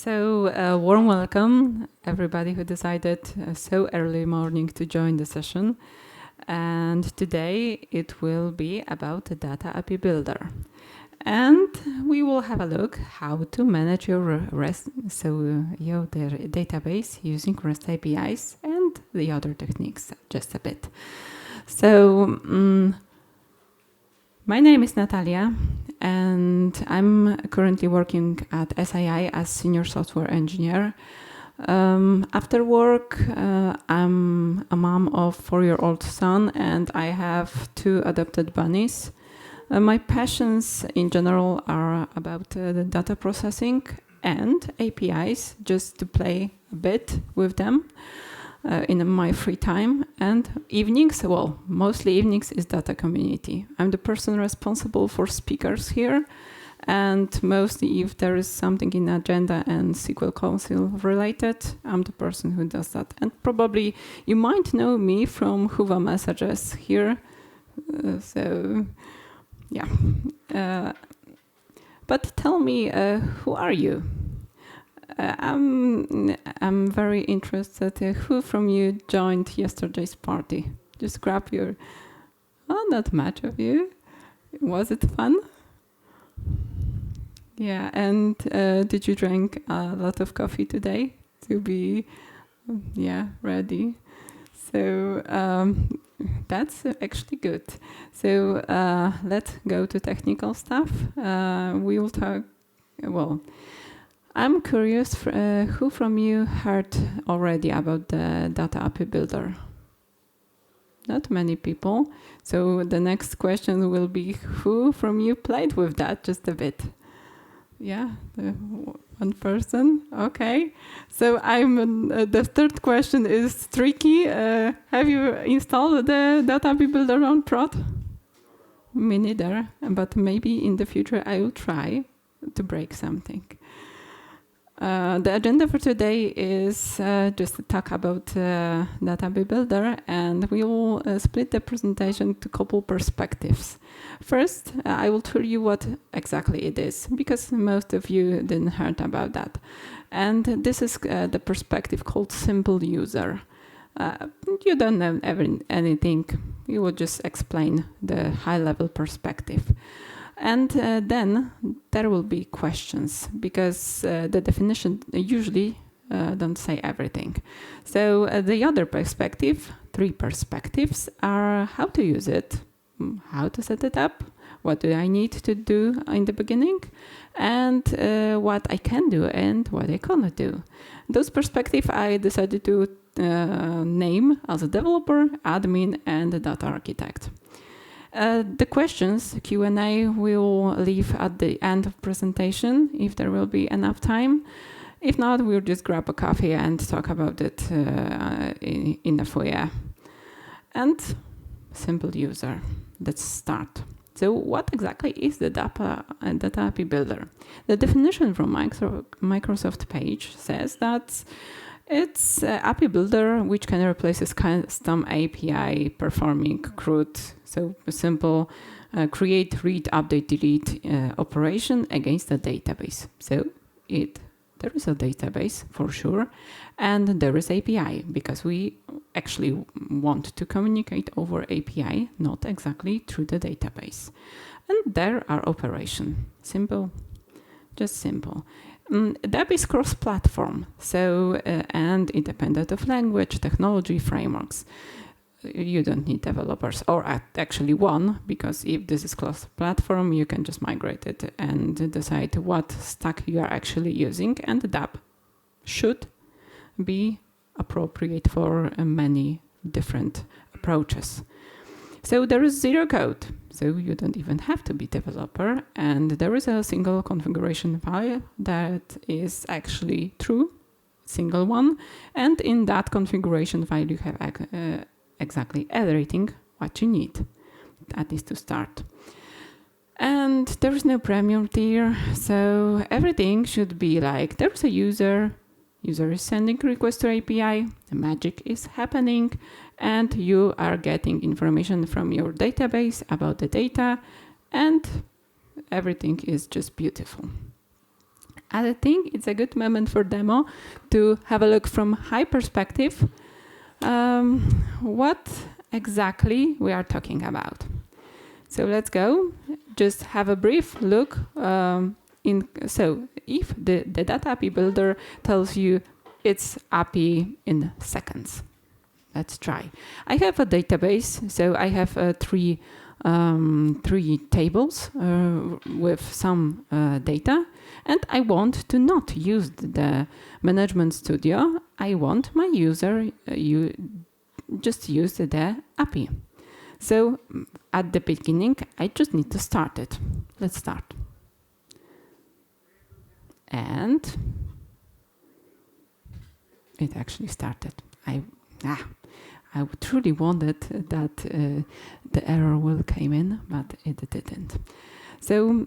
Warm welcome, everybody who decided so early morning to join the session. And today it will be about the Data API Builder. And we will have a look how to manage your REST, your database using REST APIs and the other techniques just a bit. My name is Natalia, and I'm currently working at SII as Senior Software Engineer. After work, I'm a mom of a 4-year-old son, and I have 2 adopted bunnies. My passions in general are about the data processing and APIs, just to play a bit with them in my free time. And evenings, well, mostly evenings, is data community. I'm the person responsible for speakers here, and mostly if there is something in agenda and SQL Council related, I'm the person who does that. And probably you might know me from Huva messages here. But tell me, who are you? I'm very interested. Who from you joined yesterday's party? Just grab your... Oh, not much of you. Was it fun? Yeah, and did you drink a lot of coffee today to be ready? So that's actually good. So let's go to technical stuff. We will talk, I'm curious, who from you heard already about the Data API Builder? Not many people. So the next question will be, who from you played with that just a bit? Yeah, one person. Okay. So the third question is tricky. Have you installed the Data API Builder on prod? Me neither, but maybe in the future I will try to break something. The agenda for today is just to talk about Data API Builder, and we will split the presentation to a couple perspectives. First, I will tell you what exactly it is, because most of you didn't heard about that. And this is the perspective called simple user. You don't know anything, you will just explain the high-level perspective. And then there will be questions, because the definition usually don't say everything. So the other perspective, 3 perspectives, are how to use it, how to set it up, what do I need to do in the beginning, and what I can do and what I cannot do. Those perspectives I decided to name as a developer, admin, and a data architect. The questions, Q&A, will leave at the end of presentation, if there will be enough time. If not, we'll just grab a coffee and talk about it in the foyer. And simple user. Let's start. So what exactly is the Data API Builder? The definition from Microsoft page says that it's an API Builder which can replace a custom API performing CRUD. So a simple create, read, update, delete operation against the database. So there is a database for sure, and there is API, because we actually want to communicate over API, not exactly through the database. And there are operations. Simple, just simple. DAP is cross-platform, so and independent of language, technology, frameworks. You don't need developers, or actually one, because if this is cross-platform, you can just migrate it and decide what stack you are actually using, and DAP should be appropriate for many different approaches. So there is 0 code, so you don't even have to be developer, and there is a single configuration file that is actually true, single one, and in that configuration file you have exactly everything what you need. That is to start. And there is no premium tier, so everything should be like there's a user is sending request to API, the magic is happening, and you are getting information from your database about the data, and everything is just beautiful. I think it's a good moment for demo to have a look from high perspective what exactly we are talking about. So let's go. Just have a brief look. So if the Data API Builder tells you it's API in seconds, let's try. I have a database, so I have three tables with some data, and I want to not use the Management Studio. I want my user just use the API. So at the beginning, I just need to start it. Let's start. And it actually started. I truly wanted that the error will come in, but it didn't. So,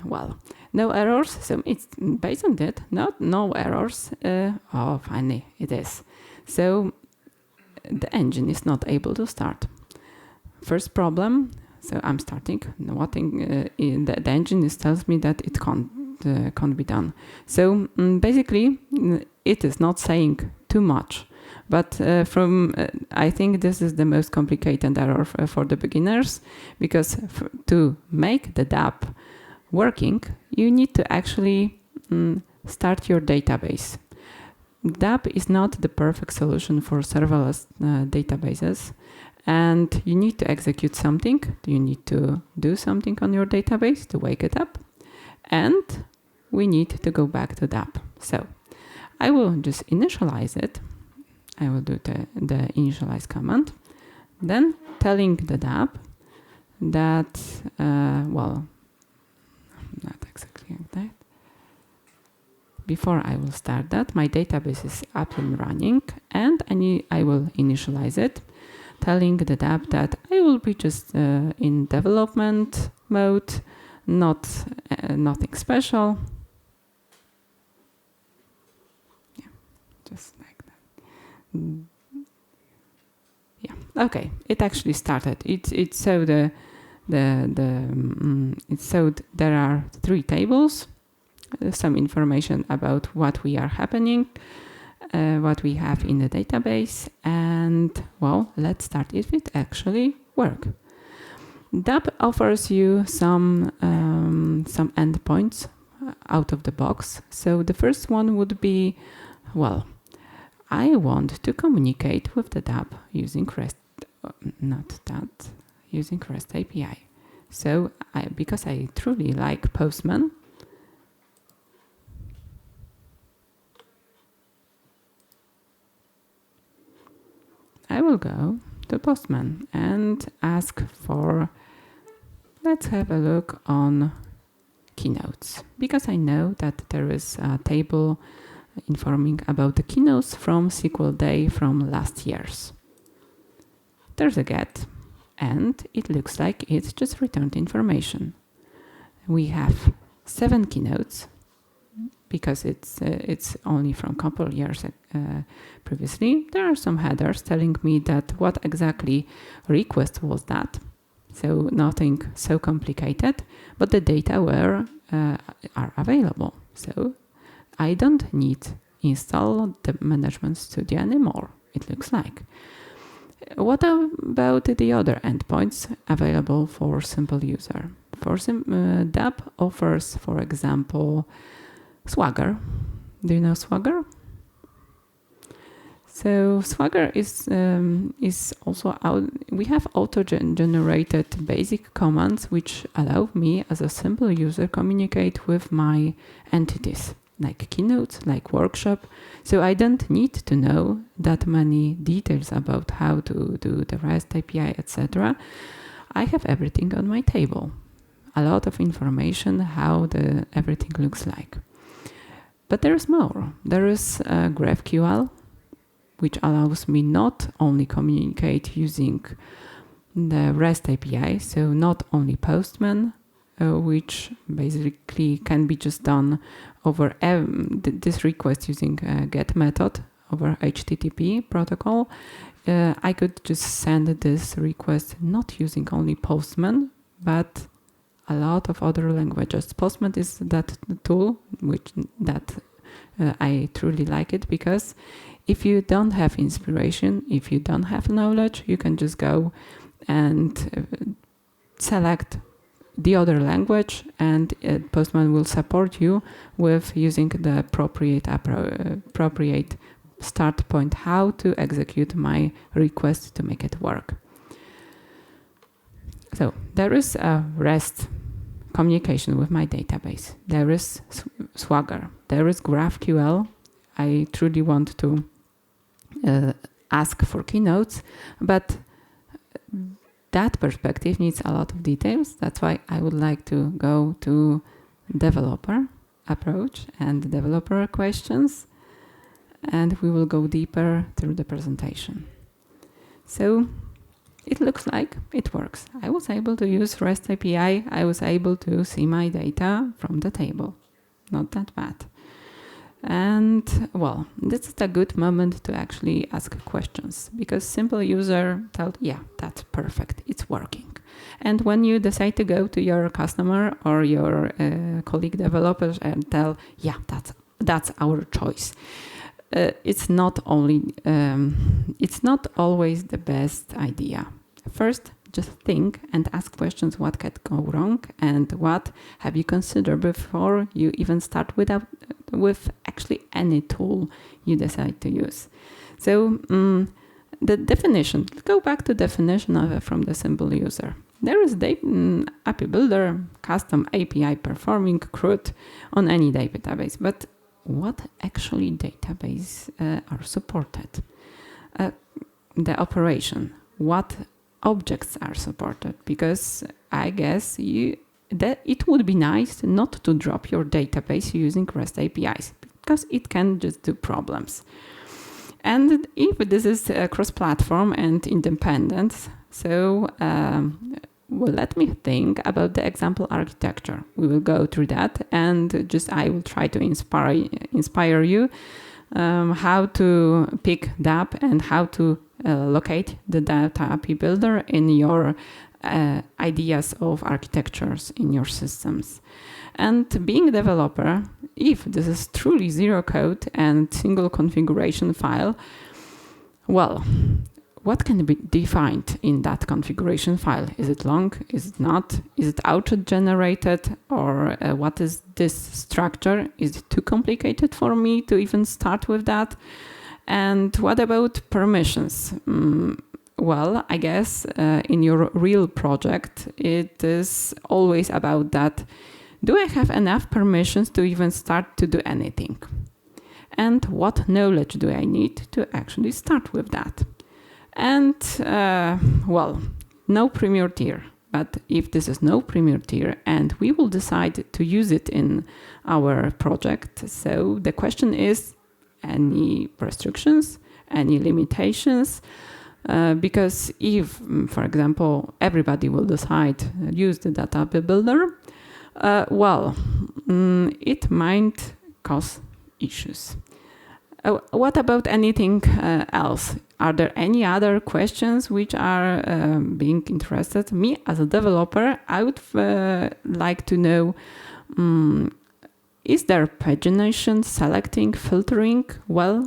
well, no errors. So it's based on that, no errors. Oh, finally, it is. So the engine is not able to start. First problem. So I'm starting. Nothing. The engine tells me that it can't be done. So basically, it is not saying too much. But I think this is the most complicated error for the beginners, because to make the DAP working, you need to actually start your database. DAP is not the perfect solution for serverless databases, and you need to execute something. You need to do something on your database to wake it up, and we need to go back to DAP. So I will just initialize it. I will do the initialize command, then telling the DAP that, well, not exactly like that. Before I will start that, my database is up and running, and I will initialize it, telling the DAP that I will be just in development mode, nothing special. Yeah, just like that. Yeah. Okay. It actually started. It showed it showed there are 3 tables, some information about what we are happening, what we have in the database, and well, let's start if it actually works. DAP offers you some endpoints out of the box. So the first one would be, well, I want to communicate with the DAP using REST, using REST API. So because I truly like Postman, I will go to Postman and ask for, let's have a look on keynotes, because I know that there is a table informing about the keynotes from SQL Day from last year's. There's a get, and it looks like it just returned information. We have 7 keynotes, because it's only from a couple of years previously. There are some headers telling me that what exactly request was that. So nothing so complicated, but the data are available. So I don't need install the Management Studio anymore, it looks like. What about the other endpoints available for simple user? For DAP offers, for example, Swagger. Do you know Swagger? So Swagger is also out. We have auto-generated basic commands which allow me as a simple user communicate with my entities, like keynotes, like workshop. So I don't need to know that many details about how to do the REST API, etc. I have everything on my table. A lot of information how everything looks like. But there is more. There is GraphQL, which allows me not only communicate using the REST API, so not only Postman, which basically can be just done over this request using a GET method over HTTP protocol. I could just send this request not using only Postman, but a lot of other languages. Postman is that tool that I truly like it, because if you don't have inspiration, if you don't have knowledge, you can just go and select the other language, and Postman will support you with using the appropriate start point, how to execute my request to make it work. So there is a REST communication with my database. There is Swagger. There is GraphQL. I truly want to ask for keynotes, but that perspective needs a lot of details. That's why I would like to go to developer approach and developer questions, and we will go deeper through the presentation. So it looks like it works. I was able to use REST API. I was able to see my data from the table. Not that bad. And well, this is a good moment to actually ask questions, because simple user told, yeah, that's perfect, it's working. And when you decide to go to your customer or your colleague developers and tell, yeah, that's our choice. It's not always the best idea. First, just think and ask questions: what can go wrong, and what have you considered before you even start with actually any tool you decide to use. So the definition. Let's go back to definition from the simple user. There is API Builder, custom API performing CRUD on any database, but what actually database are supported? The operation, what objects are supported, because I guess that it would be nice not to drop your database using REST APIs, because it can just do problems. And if this is cross-platform and independent, so well, let me think about the example architecture. We will go through that, and just I will try to inspire you how to pick DAP and how to locate the Data API Builder in your ideas of architectures in your systems. And being a developer, if this is truly zero code and single configuration file, well, what can be defined in that configuration file? Is it long? Is it not? Is it auto-generated? Or what is this structure? Is it too complicated for me to even start with that? And what about permissions? Well, I guess in your real project, it is always about that. Do I have enough permissions to even start to do anything? And what knowledge do I need to actually start with that? And well, no premier tier. But if this is no premier tier and we will decide to use it in our project, so the question is, any restrictions, any limitations? Because if, for example, everybody will decide to use the Data API Builder, well, it might cause issues. What about anything else? Are there any other questions which are being interested? Me as a developer, I would like to know, is there pagination, selecting, filtering well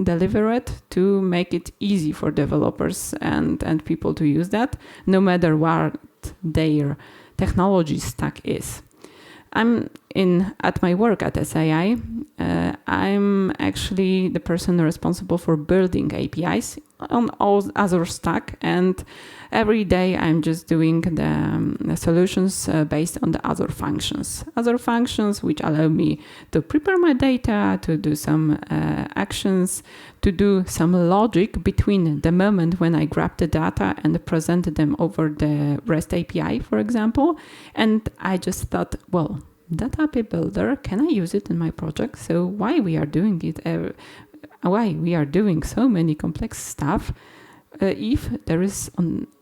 delivered to make it easy for developers and people to use that, no matter what their technology stack is? At my work at SAI, I'm actually the person responsible for building APIs on all Azure stack, and every day I'm just doing the solutions based on the Azure functions. Azure functions which allow me to prepare my data, to do some actions, to do some logic between the moment when I grab the data and present them over the REST API, for example. And I just thought, well, Data API Builder, can I use it in my project? So why we are doing it? Why we are doing so many complex stuff? If there is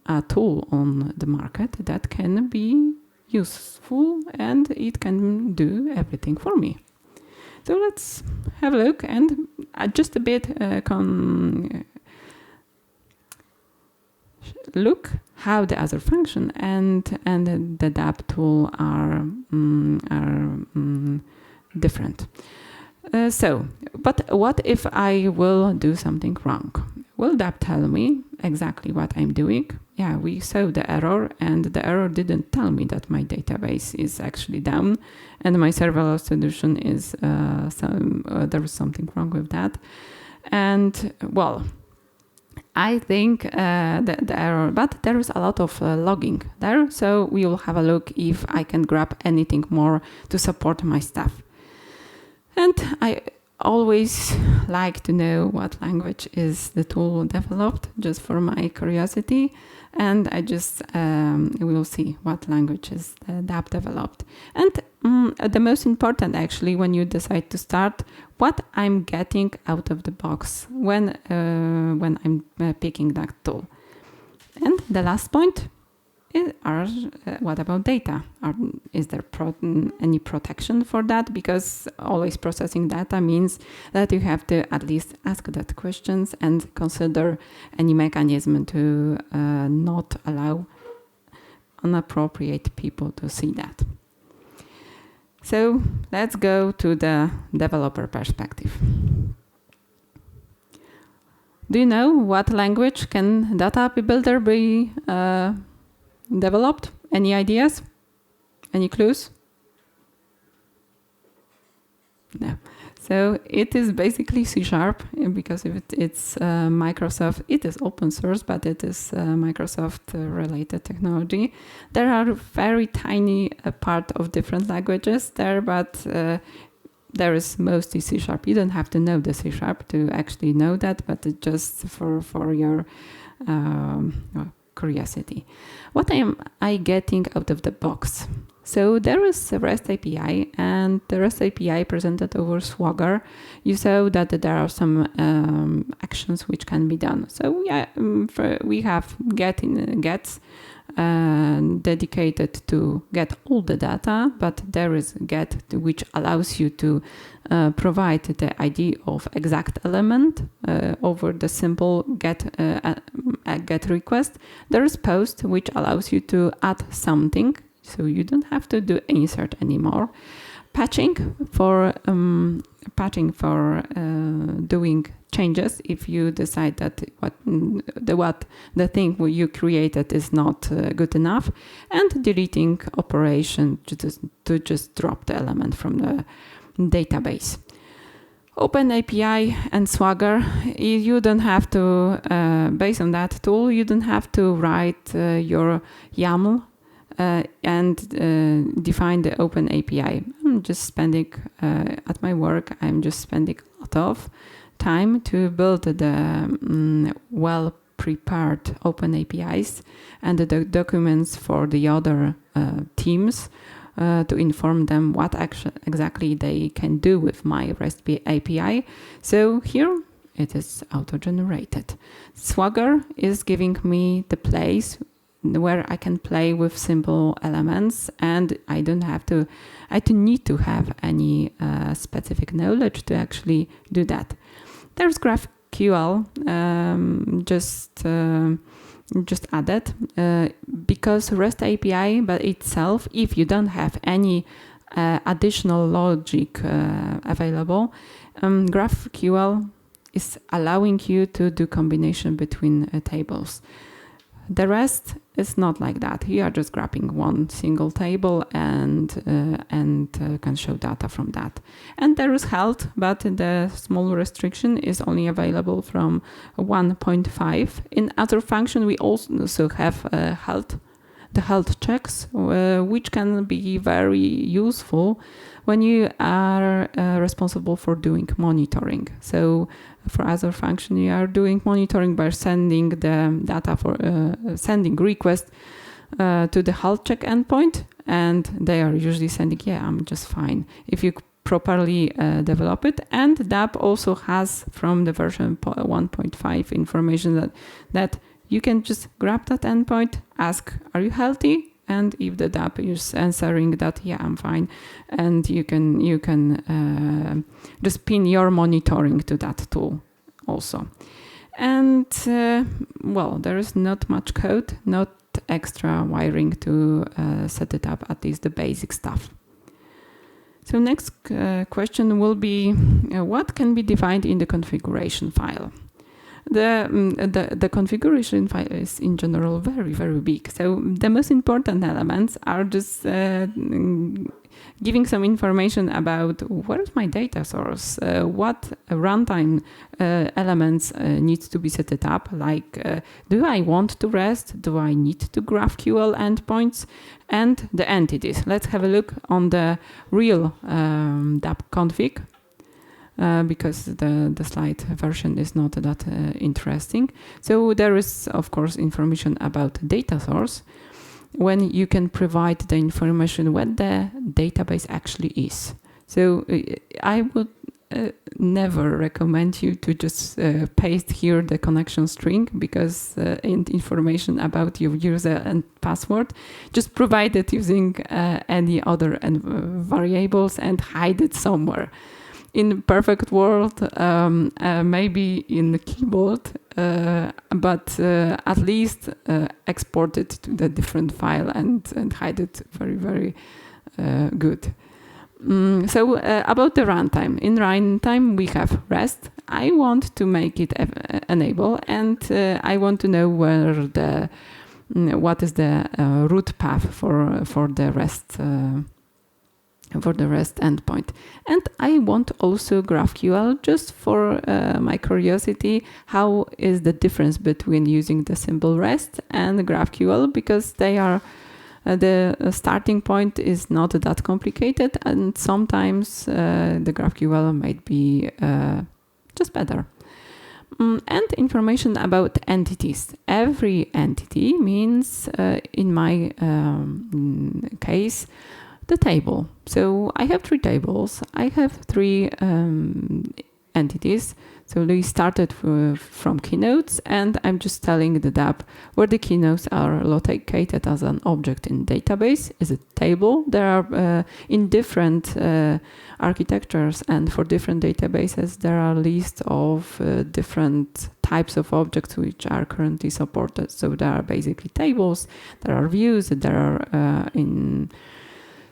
a tool on the market that can be useful and it can do everything for me. So let's have a look and just a bit look how the Azure function and the DAP tool are different. But what if I will do something wrong? Will DAP tell me exactly what I'm doing? Yeah, we saw the error, and the error didn't tell me that my database is actually down and my serverless solution is there is something wrong with that. And well, I think the error, but there is a lot of logging there, so we will have a look if I can grab anything more to support my stuff. And I always like to know what language is the tool developed, just for my curiosity. And I just will see what language is the DAP developed. And the most important, actually, when you decide to start, what I'm getting out of the box when I'm picking that tool. And the last point are what about data? Is there any protection for that? Because always processing data means that you have to at least ask that questions and consider any mechanism to not allow inappropriate people to see that. So let's go to the developer perspective. Do you know what language can Data API Builder be developed? Any ideas? Any clues? No. So it is basically C# because if it's Microsoft, it is open source, but it is Microsoft related technology. There are very tiny part of different languages there, but there is mostly C#. You don't have to know the C# to actually know that, but it's just for your curiosity. What am I getting out of the box? So there is a REST API, and the REST API presented over Swagger. You saw that there are some actions which can be done. So yeah, we have gets dedicated to get all the data, but there is get which allows you to provide the ID of exact element over the simple get request. There is post which allows you to add something, so you don't have to do insert anymore. Patching for doing changes if you decide that the thing you created is not good enough, and deleting operation to just drop the element from the database. OpenAPI and Swagger, you don't have to, based on that tool, you don't have to write your YAML and define the OpenAPI. I'm just spending, at my work, I'm just spending a lot of time to build the well-prepared OpenAPIs and the documents for the other teams to inform them what exactly they can do with my REST API. So here it is auto-generated. Swagger is giving me the place where I can play with simple elements, and I don't need to have any specific knowledge to actually do that. There's GraphQL, just added because REST API by itself, if you don't have any additional logic available, GraphQL is allowing you to do combination between tables. The rest is not like that. You are just grabbing one single table and can show data from that. And there is health, but the small restriction is only available from 1.5. In other function, we also have the health checks, which can be very useful when you are responsible for doing monitoring. So for Azure function, you are doing monitoring by sending the data for sending request to the health check endpoint, and they are usually sending, yeah, I'm just fine. If you properly develop it, and DAP also has from the version 1.5 information that you can just grab that endpoint, ask, are you healthy? And if the DAP is answering that, yeah, I'm fine, and you can just pin your monitoring to that tool also. And well, there is not much code, not extra wiring to set it up, at least the basic stuff. So next question will be, what can be defined in the configuration file? The configuration file is in general very, very big. So the most important elements are just giving some information about where is my data source, what runtime elements needs to be set it up, like do I want to REST, do I need to GraphQL endpoints, and the entities. Let's have a look on the real DAP config. Because the slide version is not that interesting. So there is, of course, information about data source, when you can provide the information what the database actually is. So I would never recommend you to just paste here the connection string, because information about your user and password, just provide it using any other variables and hide it somewhere. In perfect world, maybe in the keyboard, but at least export it to the different file and hide it very, very good. So about the runtime. In runtime, we have REST. I want to make it enable, and I want to know where what is the root path for the REST endpoint. And I want also GraphQL, just for my curiosity, how is the difference between using the simple REST and GraphQL, because they are the starting point is not that complicated, and sometimes the GraphQL might be just better. And information about entities. Every entity means, in my case, the table. So I have 3 tables. I have 3 entities. So they started from keynotes, and I'm just telling the DAP where the keynotes are located as an object in database. Is a table. There are in different architectures and for different databases, there are lists of different types of objects which are currently supported. So there are basically tables, there are views, there are in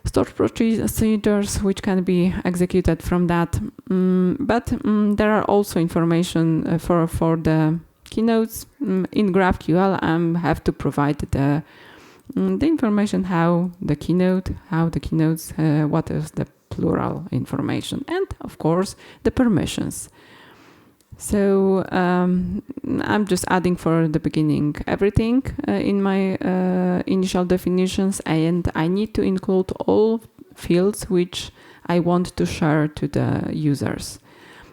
stored procedures which can be executed from that, but there are also information for the keynotes. In GraphQL, I have to provide the information how the keynotes, what is the plural information, and of course the permissions. So I'm just adding for the beginning everything in my initial definitions, and I need to include all fields which I want to share to the users.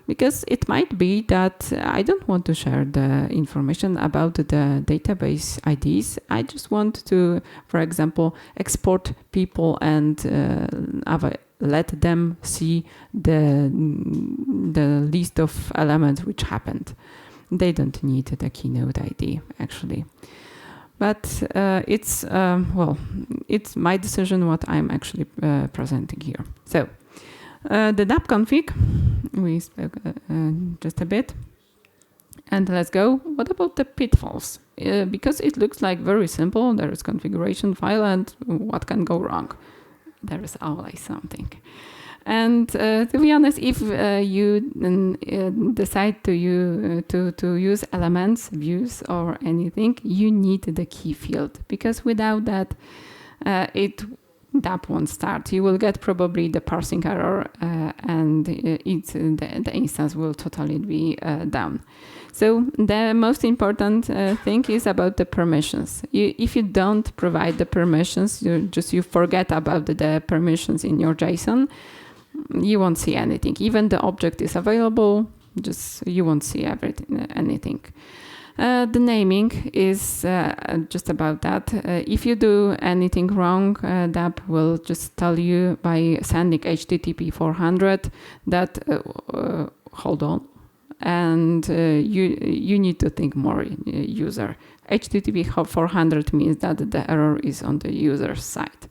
Because it might be that I don't want to share the information about the database IDs. I just want to, for example, export people and let them see the list of elements which happened. They don't need the keynote ID actually. But it's my decision what I'm actually presenting here. So the DAP config, we spoke just a bit. And let's go. What about the pitfalls? Because it looks like very simple. There is configuration file, and what can go wrong? There is always something. And to be honest, if you decide to use elements, views, or anything, you need the key field, because without that, DAP won't start. You will get probably the parsing error, and the instance will totally be down. So the most important thing is about the permissions. If you don't provide the permissions, you forget about the permissions in your JSON, you won't see anything. Even the object is available, you won't see anything. The naming is just about that. If you do anything wrong, DAP will just tell you by sending HTTP 400 that hold on, and you need to think more user. HTTP 400 means that the error is on the user's side.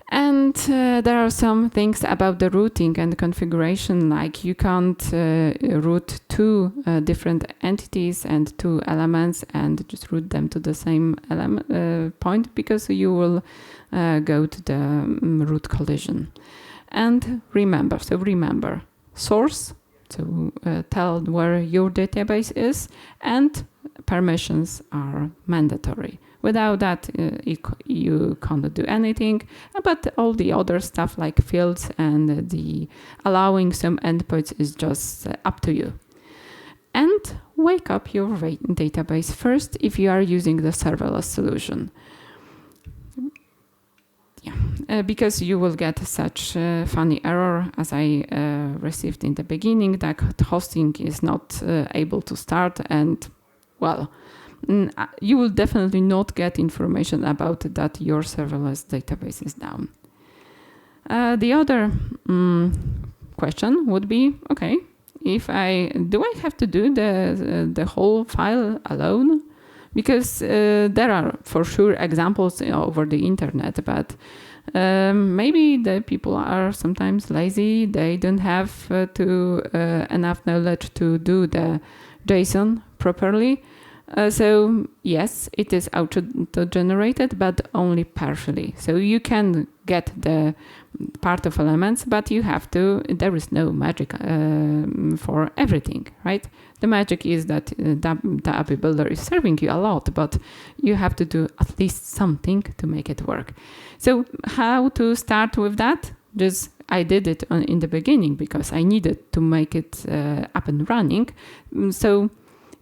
And there are some things about the routing and the configuration, like you can't route two different entities and two elements and just route them to the same point, because you will go to the root collision. And remember source, so tell where your database is, and permissions are mandatory. Without that, you can't do anything. But all the other stuff like fields and the allowing some endpoints is just up to you. And wake up your database first if you are using the serverless solution. Because you will get such a funny error as I received in the beginning, that hosting is not able to start, and well, you will definitely not get information about that your serverless database is down. The other question would be, okay, do I have to do the whole file alone? Because there are for sure examples over the internet, but maybe the people are sometimes lazy. They don't have enough knowledge to do the JSON properly. So yes, it is auto-generated, but only partially. So you can get the part of elements, but there is no magic for everything, right? The magic is that the API Builder is serving you a lot, but you have to do at least something to make it work. So how to start with that? I did it in the beginning because I needed to make it up and running. So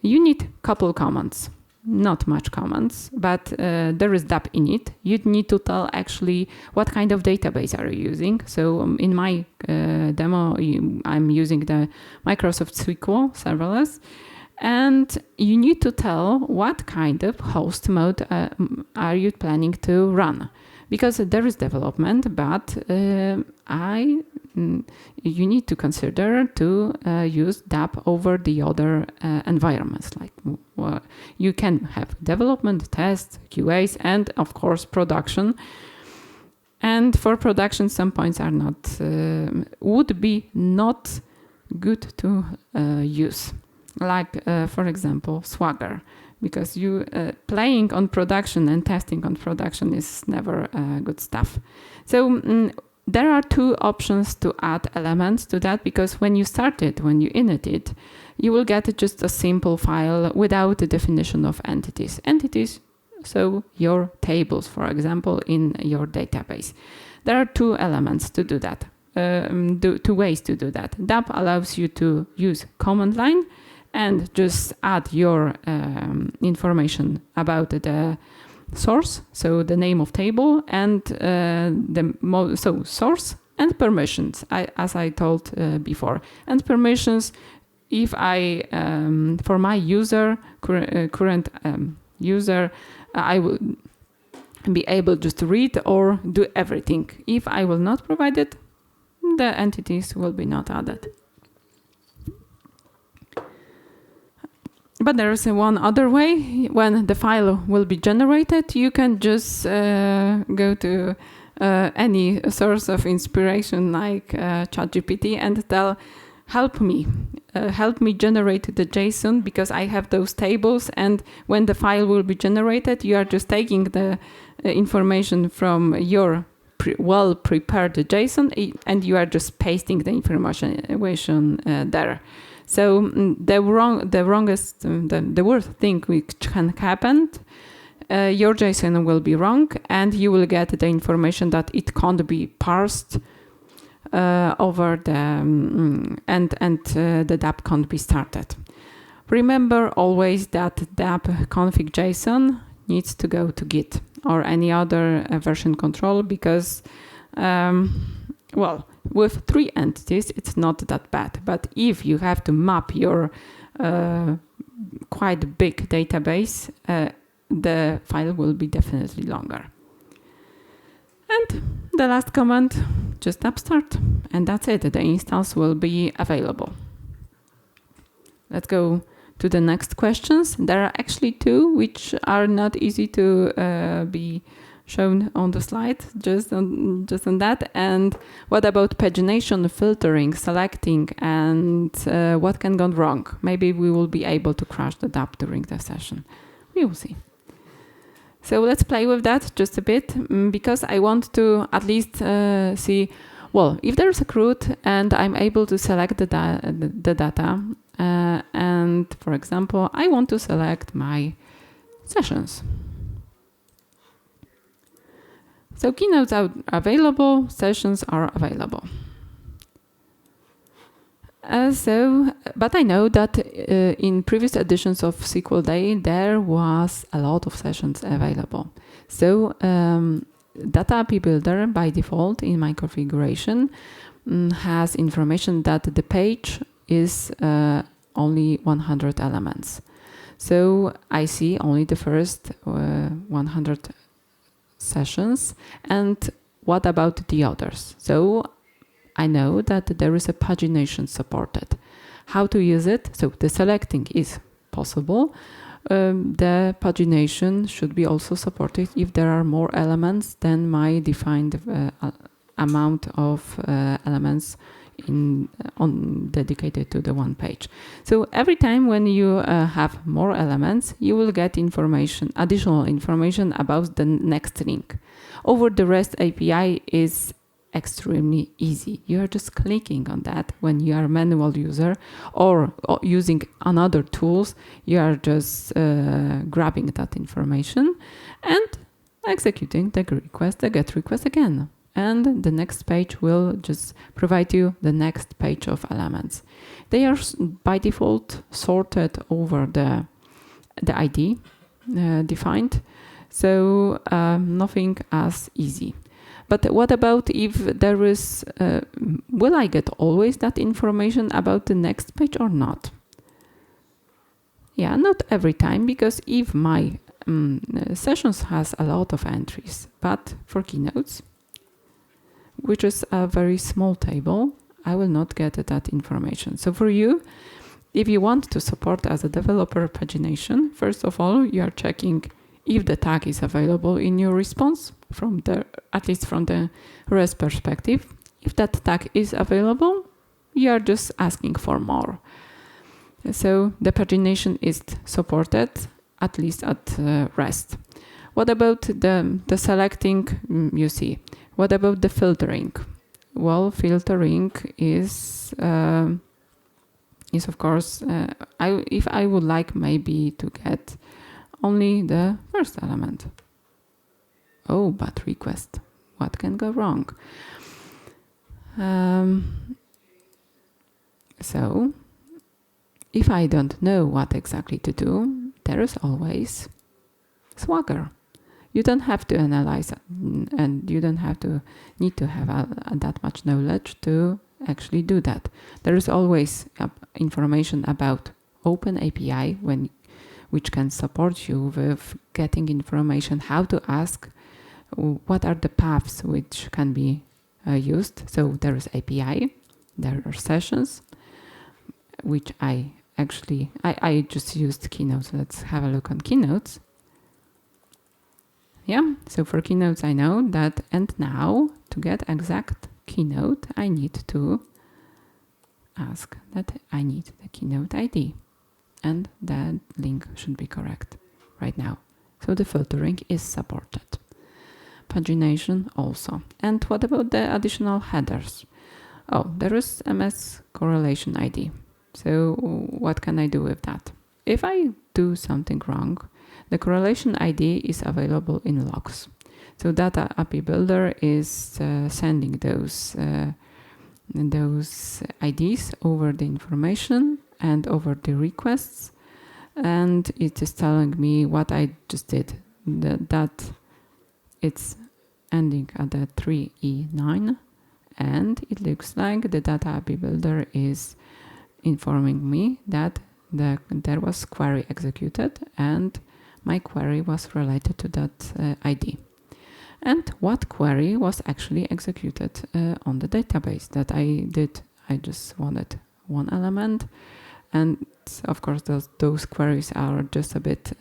you need a couple commands, not much commands, but there is DAP init. You need to tell actually what kind of database are you using. So in my demo, I'm using the Microsoft SQL serverless. And you need to tell what kind of host mode are you planning to run. Because there is development, but you need to consider to use DAP over the other environments. Like you can have development, tests, QAs, and of course production. And for production, some points are would be not good to use. Like for example, Swagger. Because playing on production and testing on production is never good stuff. So there are two options to add elements to that, because when you init it, you will get just a simple file without the definition of entities. Entities, so your tables, for example, in your database. There are two elements to do that, two ways to do that. DAP allows you to use command line and just add your information about the source, so the name of table, and source and permissions, as I told before. And permissions, if for my current user, I will be able just to read or do everything. If I will not provide it, the entities will be not added. But there is one other way. When the file will be generated, you can just go to any source of inspiration like ChatGPT and tell, help me generate the JSON, because I have those tables, and when the file will be generated, you are just taking the information from your well-prepared JSON and you are just pasting the information there. So the worst thing which can happen, your JSON will be wrong, and you will get the information that it can't be parsed over the and the DAP can't be started. Remember always that DAP config JSON needs to go to Git or any other version control, because with 3 entities, it's not that bad. But if you have to map your quite big database, the file will be definitely longer. And the last command, just upstart, and that's it. The instance will be available. Let's go to the next questions. There are actually 2 which are not easy to be shown on the slide, just on that. And what about pagination, filtering, selecting, and what can go wrong? Maybe we will be able to crash the DApp during the session. We will see. So let's play with that just a bit, because I want to at least see, well, if there's a CRUD and I'm able to select the data, and for example, I want to select my sessions. So keynotes are available, sessions are available. But I know that in previous editions of SQL Day, there was a lot of sessions available. So Data API Builder by default in my configuration has information that the page is only 100 elements. So I see only the first 100 sessions. And what about the others? So I know that there is a pagination supported. How to use it? So the selecting is possible. The pagination should be also supported if there are more elements than my defined amount of elements dedicated to the one page. So every time when you have more elements, you will get information, additional information about the next link. Over the REST API is extremely easy. You are just clicking on that when you are a manual user or using another tools. You are just grabbing that information and executing the request, the GET request again. And the next page will just provide you the next page of elements. They are by default sorted over the ID defined, so nothing as easy. But what about if there is, will I get always that information about the next page or not? Yeah, not every time, because if my sessions has a lot of entries, but for keynotes, which is a very small table, I will not get that information. So for you, if you want to support as a developer pagination, first of all, you are checking if the tag is available in your response, from at least from the REST perspective. If that tag is available, you are just asking for more. So the pagination is supported, at least at REST. What about the selecting? You see. What about the filtering? Well, filtering is of course, if I would like maybe to get only the first element. Oh, but request. What can go wrong? So, if I don't know what exactly to do, there is always Swagger. You don't have to analyze it, and you don't have to need to have that much knowledge to actually do that. There is always information about OpenAPI which can support you with getting information, how to ask, what are the paths which can be used. So there is API, there are sessions, which I just used Keynote. Let's have a look on Keynotes. Yeah, so for Keynotes I know that, and now to get exact Keynote I need to ask that I need the Keynote ID, and that link should be correct right now. So the filtering is supported. Pagination also. And what about the additional headers? Oh, there is MS correlation ID. So what can I do with that? If I do something wrong, the correlation ID is available in logs. So Data API Builder is sending those IDs over the information and over the requests, and it is telling me what I just did. That it's ending at the 3E9, and it looks like the Data API Builder is informing me that there was query executed and my query was related to that ID. And what query was actually executed on the database that I did. I just wanted one element, and of course those queries are just a bit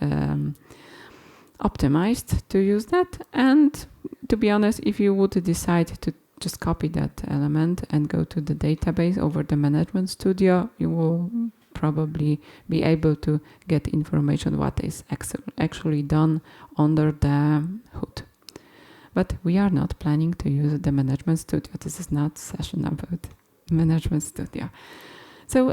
optimized to use that. And to be honest, if you would decide to just copy that element and go to the database over the Management Studio, you will probably be able to get information what is actually done under the hood. But we are not planning to use the Management Studio. This is not a session about Management Studio. So,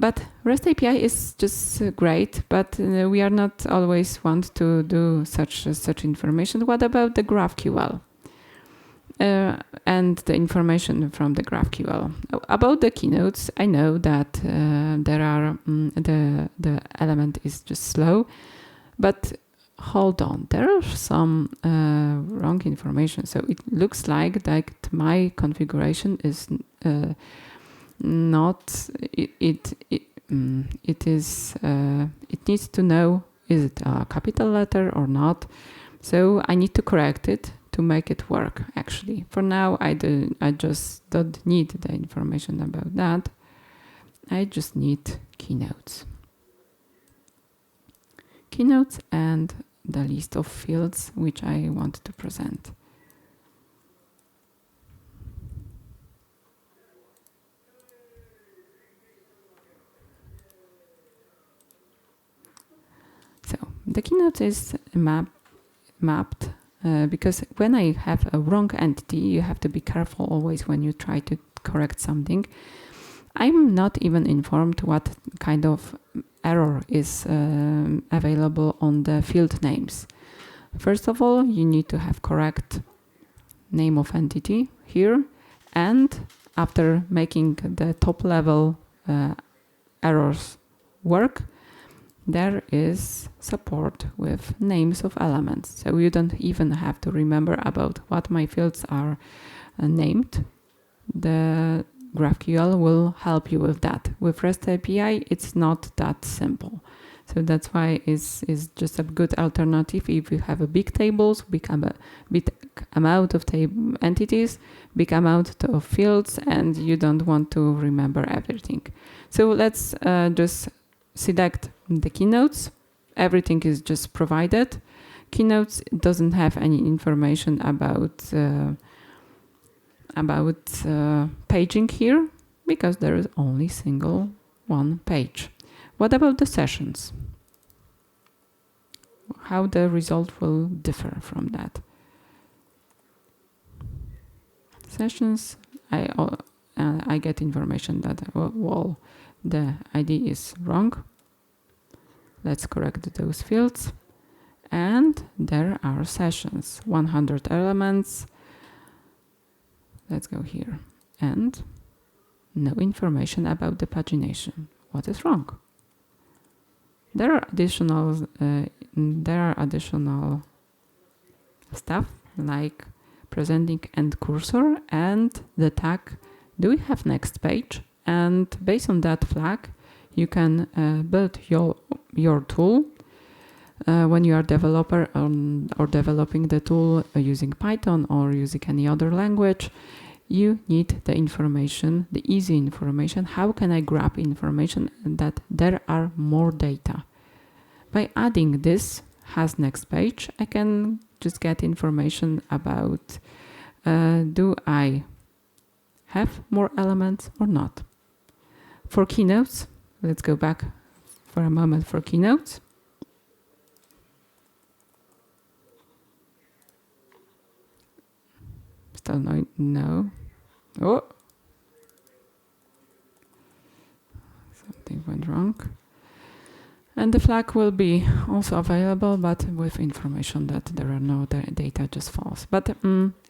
but REST API is just great, but we are not always want to do such information. What about the GraphQL? And the information from the GraphQL. About the keynotes, I know that there are the element is just slow, but hold on, there are some wrong information. So it looks like my configuration is not it needs to know, is it a capital letter or not? So I need to correct it to make it work. Actually, for now, I just don't need the information about that. I just need keynotes and the list of fields which I want to present. So the keynote is mapped because when I have a wrong entity, you have to be careful always when you try to correct something. I'm not even informed what kind of error is available on the field names. First of all, you need to have correct name of entity here, and after making the top level errors work, there is support with names of elements. So you don't even have to remember about what my fields are named. The GraphQL will help you with that. With REST API, it's not that simple. So that's why it's just a good alternative if you have a big tables, big amount of entities, big amount of fields, and you don't want to remember everything. So let's just select the keynotes. Everything is just provided. Keynotes doesn't have any information about paging here because there is only single one page. What about the sessions? How the result will differ from that? Sessions, I get information that well, the ID is wrong. Let's correct those fields. And there are sessions, 100 elements. Let's go here. And no information about the pagination. What is wrong? There are additional stuff like presenting end cursor and the tag. Do we have next page? And based on that flag, you can build your tool. When you are developer or developing the tool using Python or using any other language, you need the information, the easy information. How can I grab information that there are more data? By adding this has next page, I can just get information about do I have more elements or not. For keynotes, let's go back for a moment for keynotes. Still no. Oh, something went wrong. And the flag will be also available, but with information that there are no data, just false. But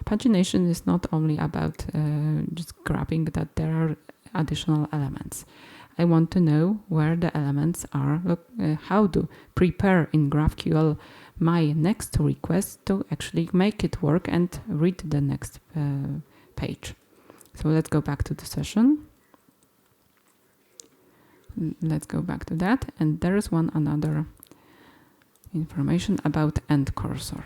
pagination is not only about just grabbing that there are additional elements. I want to know where the elements are, how to prepare in GraphQL my next request to actually make it work and read the next page. So let's go back to the session. Let's go back to that. And there is another information about end cursor.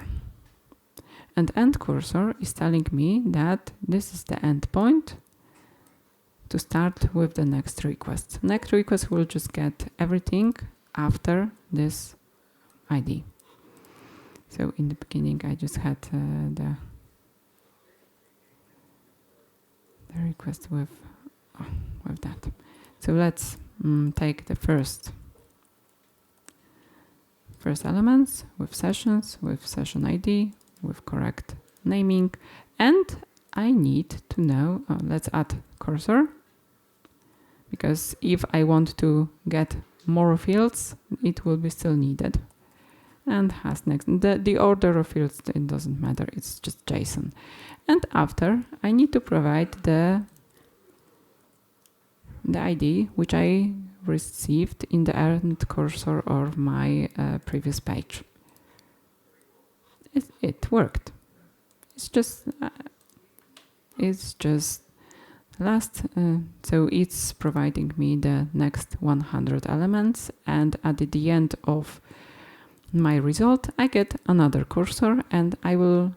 And end cursor is telling me that this is the endpoint to start with the next request. Next request will just get everything after this ID. So in the beginning, I just had the request with that. So let's take the first elements with sessions, with session ID, with correct naming, and I need to know, let's add cursor, because if I want to get more fields, it will be still needed. And has next, the order of fields, it doesn't matter, it's just JSON. And after, I need to provide the ID which I received in the end cursor of my previous page. It worked. It's just last, so it's providing me the next 100 elements, and at the end of my result, I get another cursor, and I will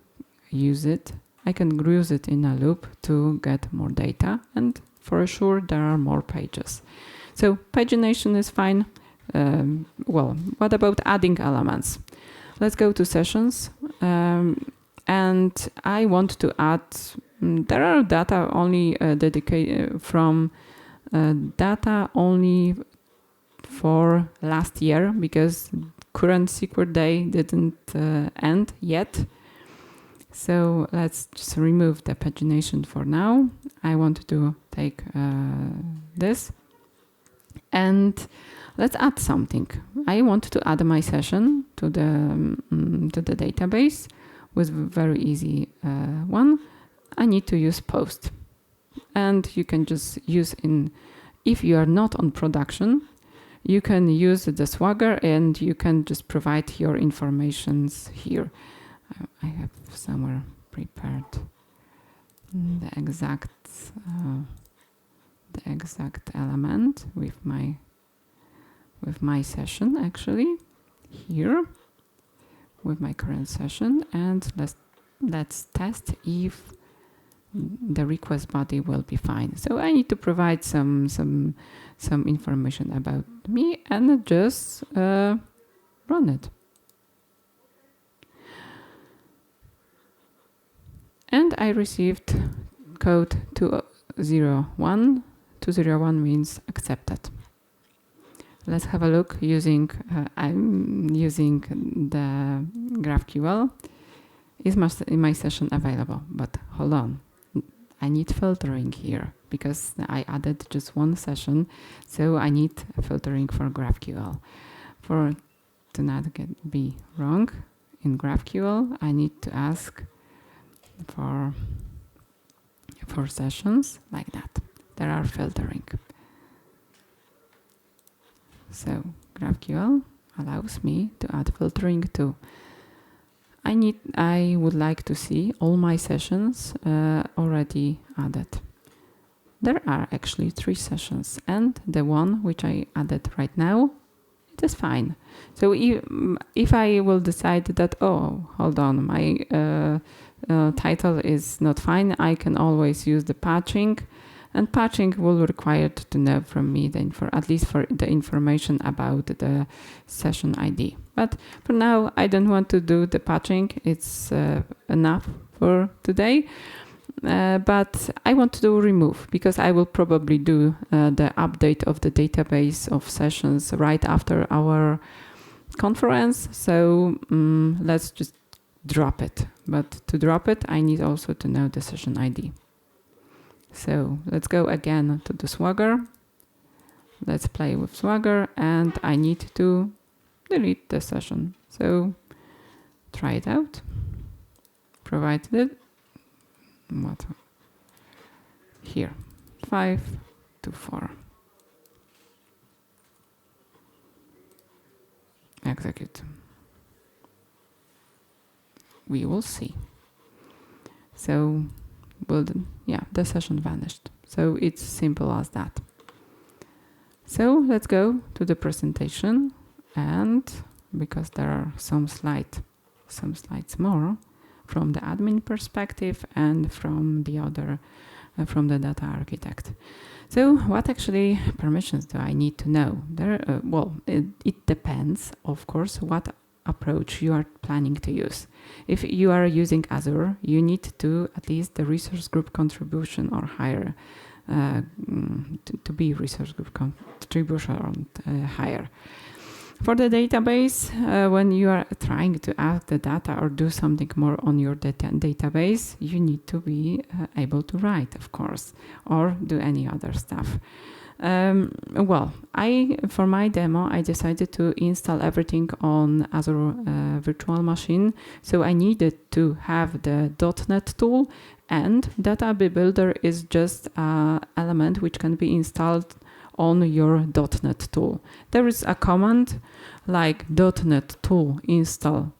use it. I can use it in a loop to get more data, and for sure there are more pages. So pagination is fine. Well, what about adding elements? Let's go to sessions, and I want to add. There are data only dedicated from data only for last year, because current SQL day didn't end yet. So let's just remove the pagination for now. I want to take this, and let's add something. I want to add my session to the database with very easy one. I need to use post, and you can just use if you are not on production, you can use the Swagger and you can just provide your informations here. I have somewhere prepared the exact element with my session, actually here with my current session, and let's test if the request body will be fine. So I need to provide some information about me and just run it. And I received code 201. 201 means accepted. Let's have a look using, I'm using the GraphQL. Is my session available? But hold on. I need filtering here because I added just one session, so I need filtering for GraphQL. To not be wrong, in GraphQL, I need to ask for sessions like that. There are filtering. So GraphQL allows me to add filtering too. I would like to see all my sessions already added. There are actually 3 sessions, and the one which I added right now, it is fine. So if I will decide that, oh, hold on, my title is not fine, I can always use the patching, and patching will require to know from me at least for the information about the session ID. But for now, I don't want to do the patching. It's enough for today. But I want to do remove, because I will probably do the update of the database of sessions right after our conference. So let's just drop it. But to drop it, I need also to know the session ID. So let's go again to the Swagger. Let's play with Swagger, and I need to delete the session. So try it out. Provide it. What? Here, 5 to 4. Execute. We will see. So, the session vanished. So it's simple as that. So let's go to the presentation, and because there are some slides more from the admin perspective and from the other, from the data architect. So what actually permissions do I need to know? It depends, of course, what approach you are planning to use. If you are using Azure, you need to at least the resource group contribution or higher, to be resource group contribution higher. For the database, when you are trying to add the data or do something more on your database, you need to be able to write, of course, or do any other stuff. For my demo, I decided to install everything on Azure virtual machine. So I needed to have the .NET tool, and Data API Builder is just an element which can be installed on your .NET tool. There is a command like .NET tool install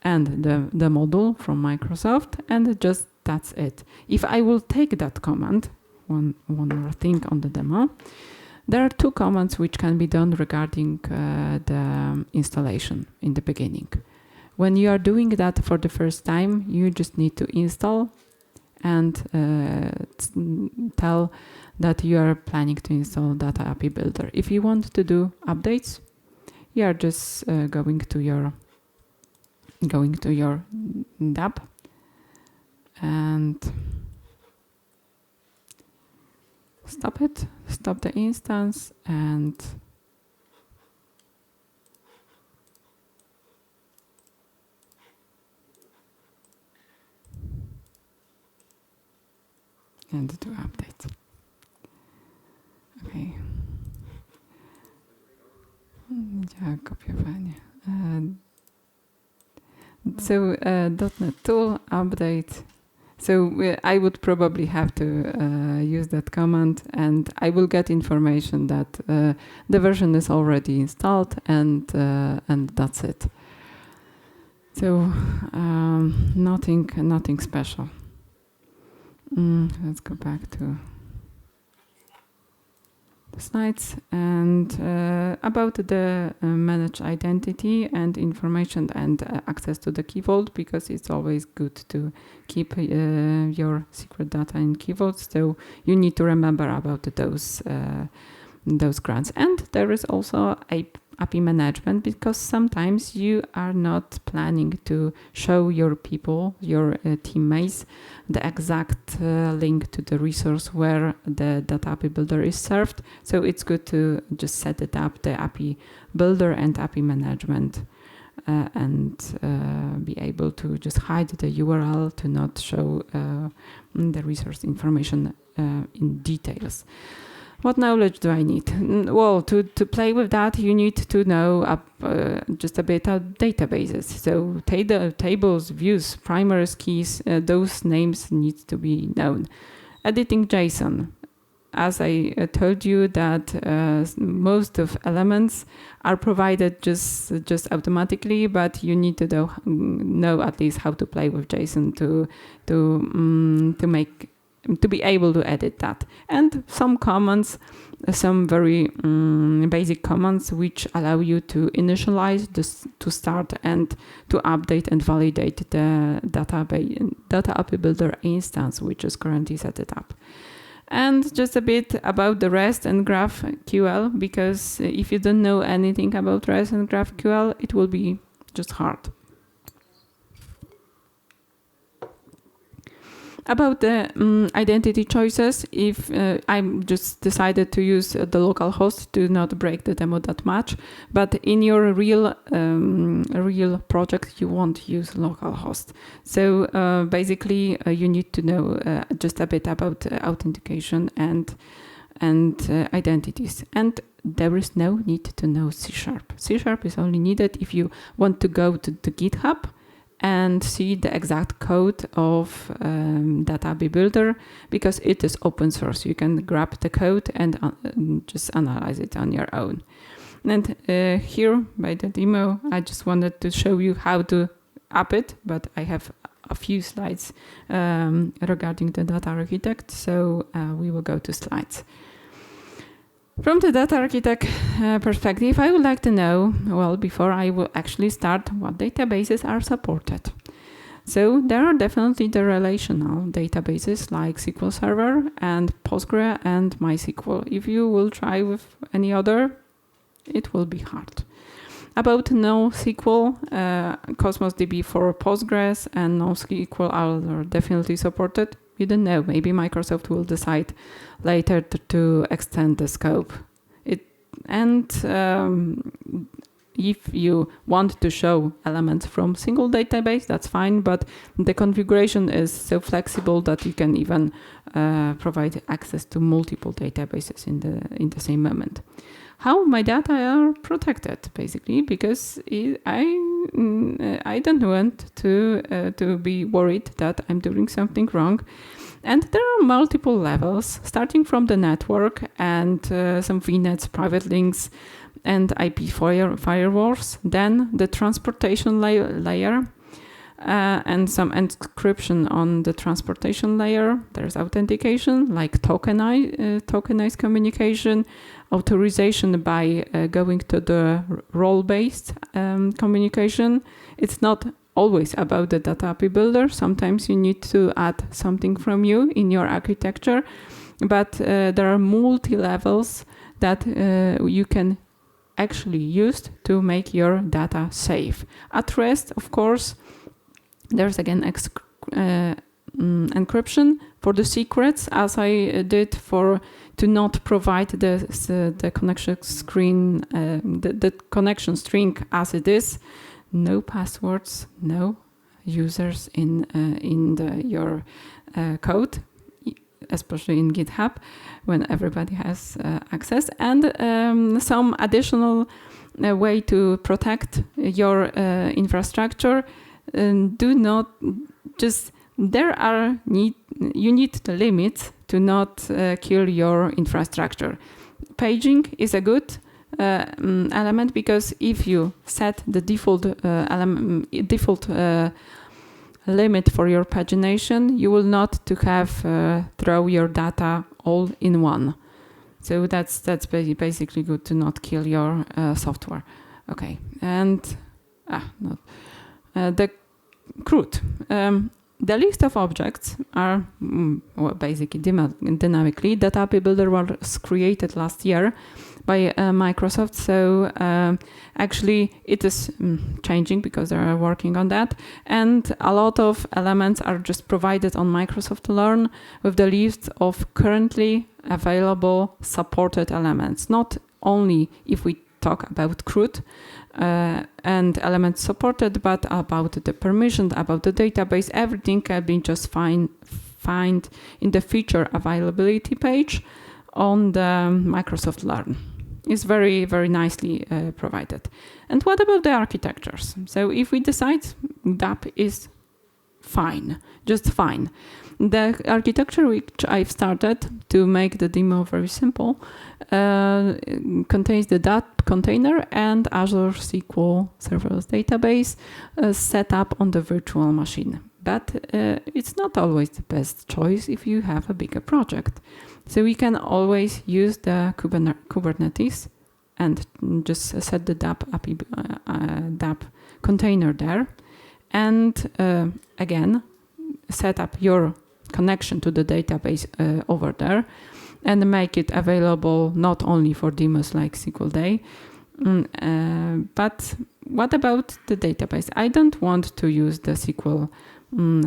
and the module from Microsoft, and just that's it. If I will take that command, one more thing on the demo, there are two commands which can be done regarding the installation in the beginning. When you are doing that for the first time, you just need to install and tell that you are planning to install Data API Builder. If you want to do updates, you are just going to your DApp and stop the instance, and do updates. Okay. Działa kopiowanie. So .NET tool update. So I would probably have to use that command, and I will get information that the version is already installed, and that's it. So nothing special. Let's go back to the slides, and about the managed identity and information and access to the Key Vault, because it's always good to keep your secret data in Key Vault. So you need to remember about those grants. And there is also API management, because sometimes you are not planning to show your people, your teammates, the exact link to the resource where the Data API Builder is served. So it's good to just set it up, the API Builder and API management, and be able to just hide the URL to not show the resource information in details. What knowledge do I need? Well, to play with that, you need to know just a bit of databases. So tables, views, primary keys, those names need to be known. Editing JSON. As I told you that most of elements are provided just automatically, but you need to know at least how to play with JSON to be able to edit that. And some commands, some very basic commands which allow you to initialize this, to start and to update and validate the Data API Builder instance, which is currently set it up. And just a bit about the REST and GraphQL, because if you don't know anything about REST and GraphQL, it will be just hard. About the identity choices, if I'm just decided to use the local host to not break the demo that much, but in your real project you won't use localhost. So basically you need to know just a bit about authentication and identities. And there is no need to know C#. C# is only needed if you want to go to the GitHub and see the exact code of Data API Builder, because it is open source. You can grab the code and just analyze it on your own. And here by the demo, I just wanted to show you how to up it, but I have a few slides regarding the data architect, so we will go to slides. From the data architect perspective, I would like to know, well, before I will actually start, what databases are supported. So there are definitely the relational databases like SQL Server and Postgre and MySQL. If you will try with any other, it will be hard. About NoSQL, Cosmos DB for Postgres and NoSQL are definitely supported. You don't know, maybe Microsoft will decide later to extend the scope. If you want to show elements from single database, that's fine, but the configuration is so flexible that you can even provide access to multiple databases in the same moment. How my data are protected, basically, because I don't want to be worried that I'm doing something wrong. And there are multiple levels, starting from the network and some VNets, private links, and IP firewalls, then the transportation layer, and some encryption on the transportation layer. There's authentication, like tokenized communication, authorization by going to the role-based communication. It's not always about the Data API Builder. Sometimes you need to add something from you in your architecture, but there are multi-levels that you can actually use to make your data safe. At REST, of course, there's again encryption for the secrets, as I did to not provide the connection screen, the connection string as it is. No passwords, no users in your code, especially in GitHub, when everybody has access, and some additional way to protect your infrastructure. Do not just you need the limits to not kill your infrastructure. Paging is a good element, because if you set the default limit for your pagination, you will not to have throw your data all in one. So that's basically good to not kill your software. Okay, and the CRUD. The list of objects are basically dynamically. Data API Builder was created last year by Microsoft, so actually it is changing because they are working on that, and a lot of elements are just provided on Microsoft Learn with the list of currently available supported elements. Not only if we talk about CRUD and elements supported, but about the permission, about the database. Everything can be just find in the feature availability page on the Microsoft Learn. It's very, very nicely provided. And what about the architectures? So if we decide DAP is fine, just fine. The architecture which I've started to make the demo very simple contains the DAP container and Azure SQL Serverless Database set up on the virtual machine. But it's not always the best choice if you have a bigger project. So we can always use the Kubernetes and just set the DAP API, DAP container there. And again, set up your connection to the database over there and make it available not only for demos like SQL Day, but what about the database? I don't want to use the SQL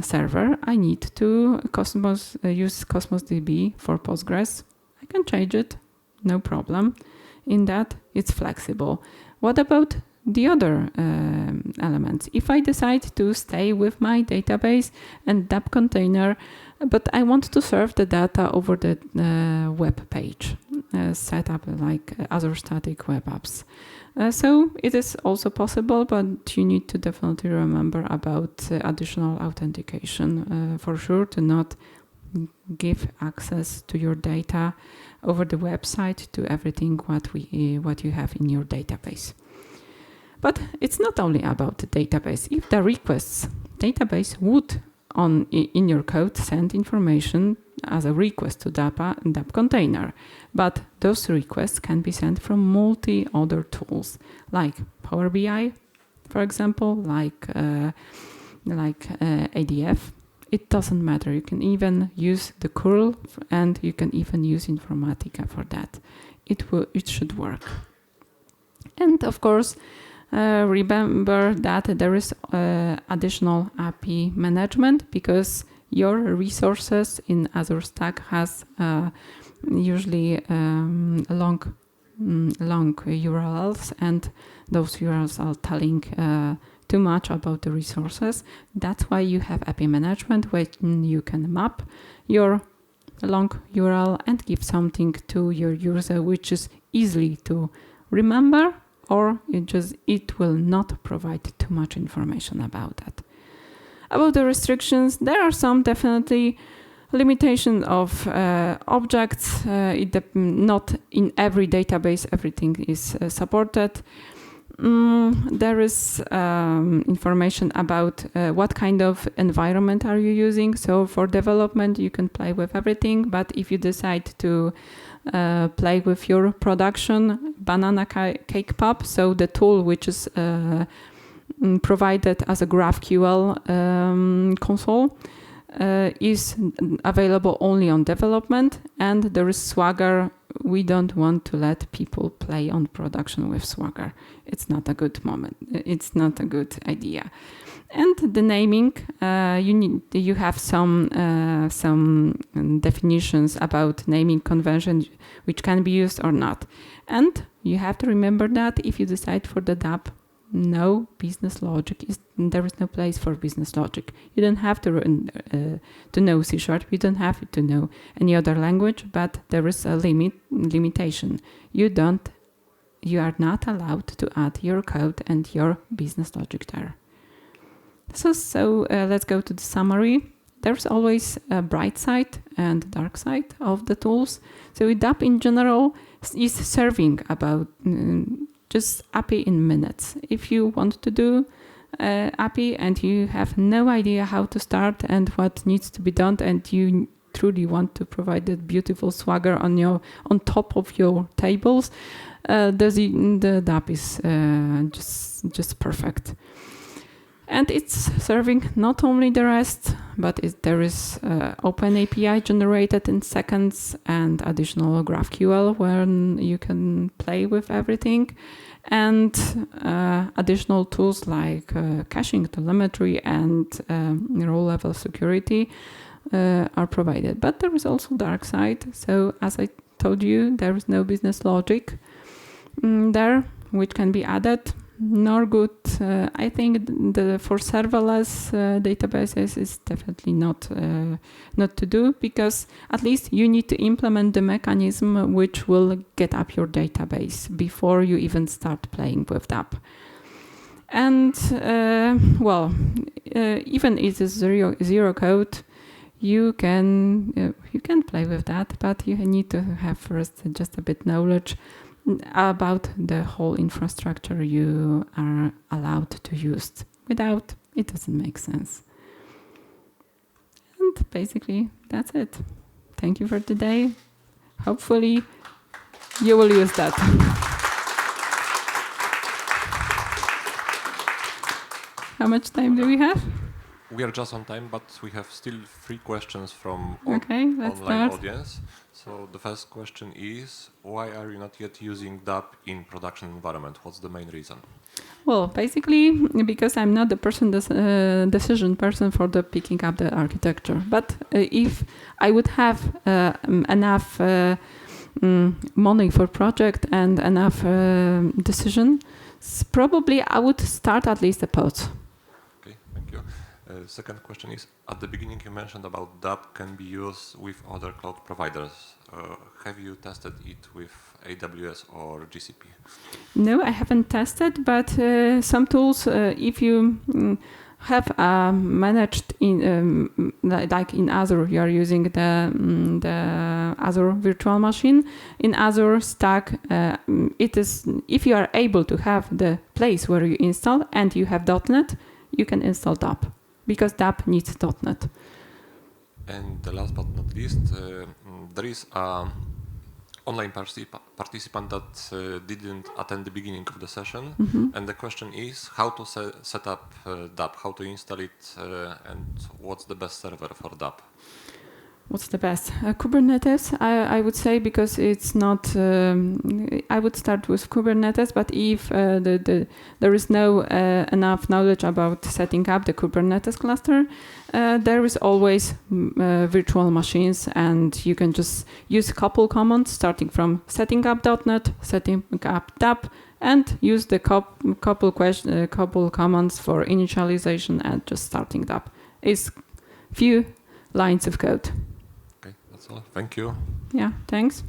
server. I need to use Cosmos DB for Postgres. I can change it, no problem. In that, it's flexible. What about the other elements? If I decide to stay with my database and DAP container, but I want to serve the data over the web page, set up like Azure Static Web Apps. So it is also possible, but you need to definitely remember about additional authentication for sure, to not give access to your data over the website to everything what you have in your database. But it's not only about the database. If the requests database would in your code send information as a request to DAP container, but those requests can be sent from multi other tools like Power BI, for example, like ADF. It doesn't matter. You can even use the curl, and you can even use Informatica for that. It should work. And of course, remember that there is additional API management because your resources in Azure Stack has usually long URLs, and those URLs are telling too much about the resources. That's why you have API management, where you can map your long URL and give something to your user which is easily to remember, or it will not provide too much information about that. About the restrictions, there are some definitely limitation of objects. Not in every database everything is supported. There is information about what kind of environment are you using. So for development, you can play with everything. But if you decide to play with your production banana cake pub, so the tool which is provided as a GraphQL console, is available only on development, and there is Swagger. We don't want to let people play on production with Swagger. It's not a good moment. It's not a good idea. And the naming, you have some definitions about naming convention which can be used or not. And you have to remember that if you decide for the DApp, no business logic there is no place for business logic. You don't have to know C#. You don't have to know any other language, but there is a limitation. You are not allowed to add your code and your business logic there. So let's go to the summary. There's always a bright side and dark side of the tools. So DApp in general is serving about just API in minutes. If you want to do API and you have no idea how to start and what needs to be done, and you truly want to provide that beautiful Swagger on top of your tables, the DApp is just perfect. And it's serving not only the REST, but there is OpenAPI generated in seconds and additional GraphQL where you can play with everything. And additional tools like caching, telemetry, and row-level security are provided. But there is also dark side. So as I told you, there is no business logic there which can be added. Nor good. I think for serverless databases is definitely not to do, because at least you need to implement the mechanism which will get up your database before you even start playing with that. And even if it's zero code, you can play with that, but you need to have first just a bit knowledge about the whole infrastructure you are allowed to use. Without, it doesn't make sense. And basically, that's it. Thank you for today. Hopefully, you will use that. How much time do we have? We are just on time, but we have still 3 questions from online audience. So the first question is, why are you not yet using DApp in production environment? What's the main reason? Well, basically, because I'm not the decision person for the picking up the architecture. But if I would have enough money for project and enough decision, probably I would start at least a pod. Okay, thank you. Second question is, at the beginning you mentioned about DApp can be used with other cloud providers. Have you tested it with AWS or GCP? No, I haven't tested, but some tools, if you have managed like in Azure, you are using the Azure virtual machine. In Azure Stack, it is, if you are able to have the place where you install and you have .NET, you can install DApp, because DApp needs .NET. And the last but not least, there is an online participant that didn't attend the beginning of the session. Mm-hmm. And the question is how to set up DApp, how to install it, and what's the best server for DApp? What's the best? Kubernetes, I would say, because it's not. I would start with Kubernetes, but if there is no enough knowledge about setting up the Kubernetes cluster, there is always virtual machines, and you can just use a couple commands, starting from setting up .NET, setting up DApp, and use the couple commands for initialization and just starting DApp. It's few lines of code. Okay, that's all. Thank you. Yeah, thanks.